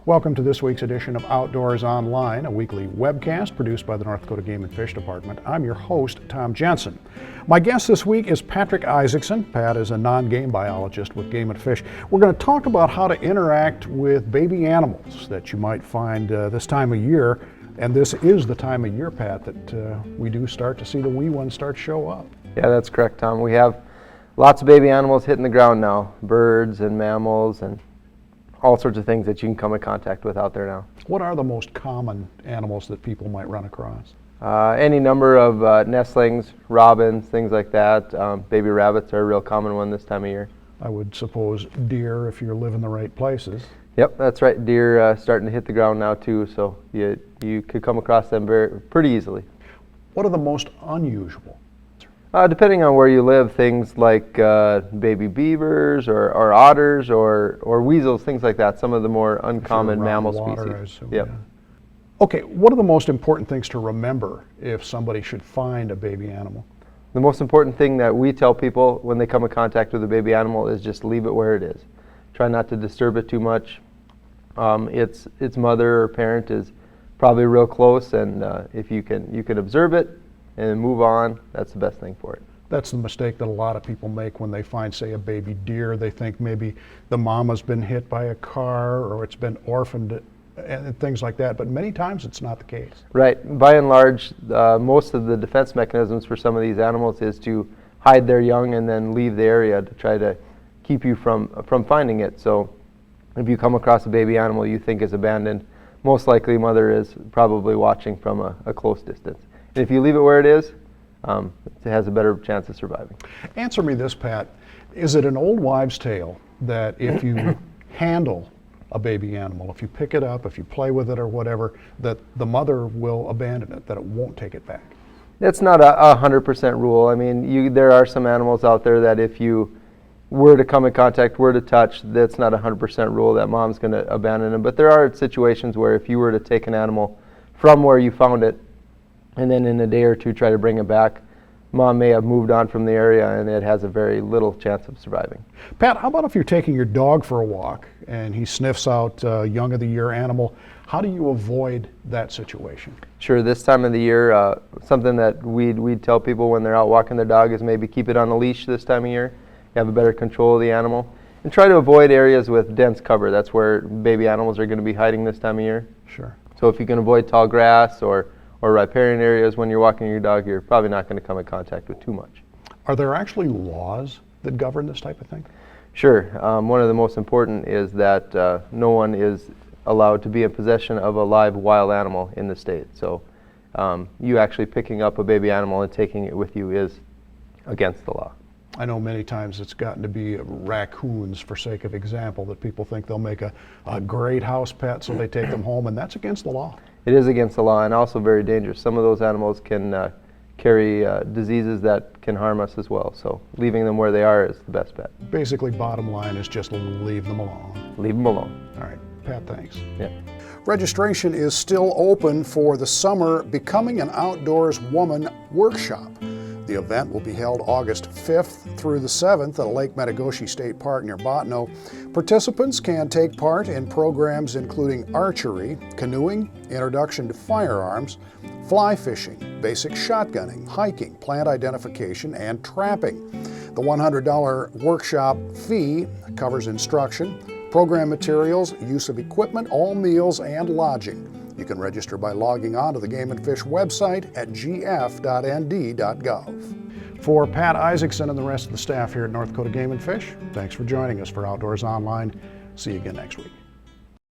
Welcome to this week's edition of Outdoors Online, a weekly webcast produced by the North Dakota Game and Fish Department. I'm your host, Tom Jensen. My guest this week is Patrick Isaacson. Pat is a non-game biologist with Game and Fish. We're going to talk about how to interact with baby animals that you might find this time of year. And this is the time of year, Pat, that we do start to see the wee ones start to show up. Yeah, that's correct, Tom. We have lots of baby animals hitting the ground now, birds and mammals and all sorts of things that you can come in contact with out there now. What are the most common animals that people might run across? Any number of nestlings, robins, things like that. Baby rabbits are a real common one this time of year. I would suppose deer if you live in the right places. Yep, that's right. Deer starting to hit the ground now too, so you could come across them pretty easily. What are the most unusual? Depending on where you live, things like baby beavers or otters or weasels, things like that, some of the more uncommon mammal species. Yep. Yeah. Okay, what are the most important things to remember if somebody should find a baby animal? The most important thing that we tell people when they come in contact with a baby animal is just leave it where it is. Try not to disturb it too much. Its mother or parent is probably real close, and if you can observe it and move on, that's the best thing for it. That's the mistake that a lot of people make when they find, say, a baby deer. They think maybe the mama's been hit by a car or it's been orphaned and things like that, but many times it's not the case. Right. By and large, most of the defense mechanisms for some of these animals is to hide their young and then leave the area to try to keep you from finding it. So if you come across a baby animal you think is abandoned, most likely mother is probably watching from a close distance. And if you leave it where it is, it has a better chance of surviving. Answer me this, Pat. Is it an old wives' tale that if you handle a baby animal, if you pick it up, if you play with it or whatever, that the mother will abandon it, that it won't take it back? That's not a 100% rule. I mean, there are some animals out there that if you were to come in contact, were to touch, that's not a 100% rule that mom's going to abandon them. But there are situations where if you were to take an animal from where you found it and then in a day or two try to bring it back, mom may have moved on from the area and it has a very little chance of surviving. Pat, how about if you're taking your dog for a walk and he sniffs out a young of the year animal? How do you avoid that situation? Sure, this time of the year, something that we'd tell people when they're out walking their dog is maybe keep it on a leash this time of year. You have a better control of the animal. And try to avoid areas with dense cover. That's where baby animals are going to be hiding this time of year. Sure. So if you can avoid tall grass or riparian areas when you're walking your dog, you're probably not going to come in contact with too much. Are there actually laws that govern this type of thing? Sure. One of the most important is that no one is allowed to be in possession of a live wild animal in the state. So you actually picking up a baby animal and taking it with you is against the law. I know many times it's gotten to be raccoons, for sake of example, that people think they'll make a great house pet, so they take them home, and that's against the law. It is against the law and also very dangerous. Some of those animals can carry diseases that can harm us as well. So leaving them where they are is the best bet. Basically, bottom line is just leave them alone. Leave them alone. All right, Pat, thanks. Yeah. Registration is still open for the summer Becoming an Outdoors Woman workshop. The event will be held August 5th through the 7th at Lake Metagoshi State Park near Bottineau. Participants can take part in programs including archery, canoeing, introduction to firearms, fly fishing, basic shotgunning, hiking, plant identification, and trapping. The $100 workshop fee covers instruction, program materials, use of equipment, all meals, and lodging. You can register by logging on to the Game and Fish website at gf.nd.gov. For Pat Isaacson and the rest of the staff here at North Dakota Game and Fish, thanks for joining us for Outdoors Online. See you again next week.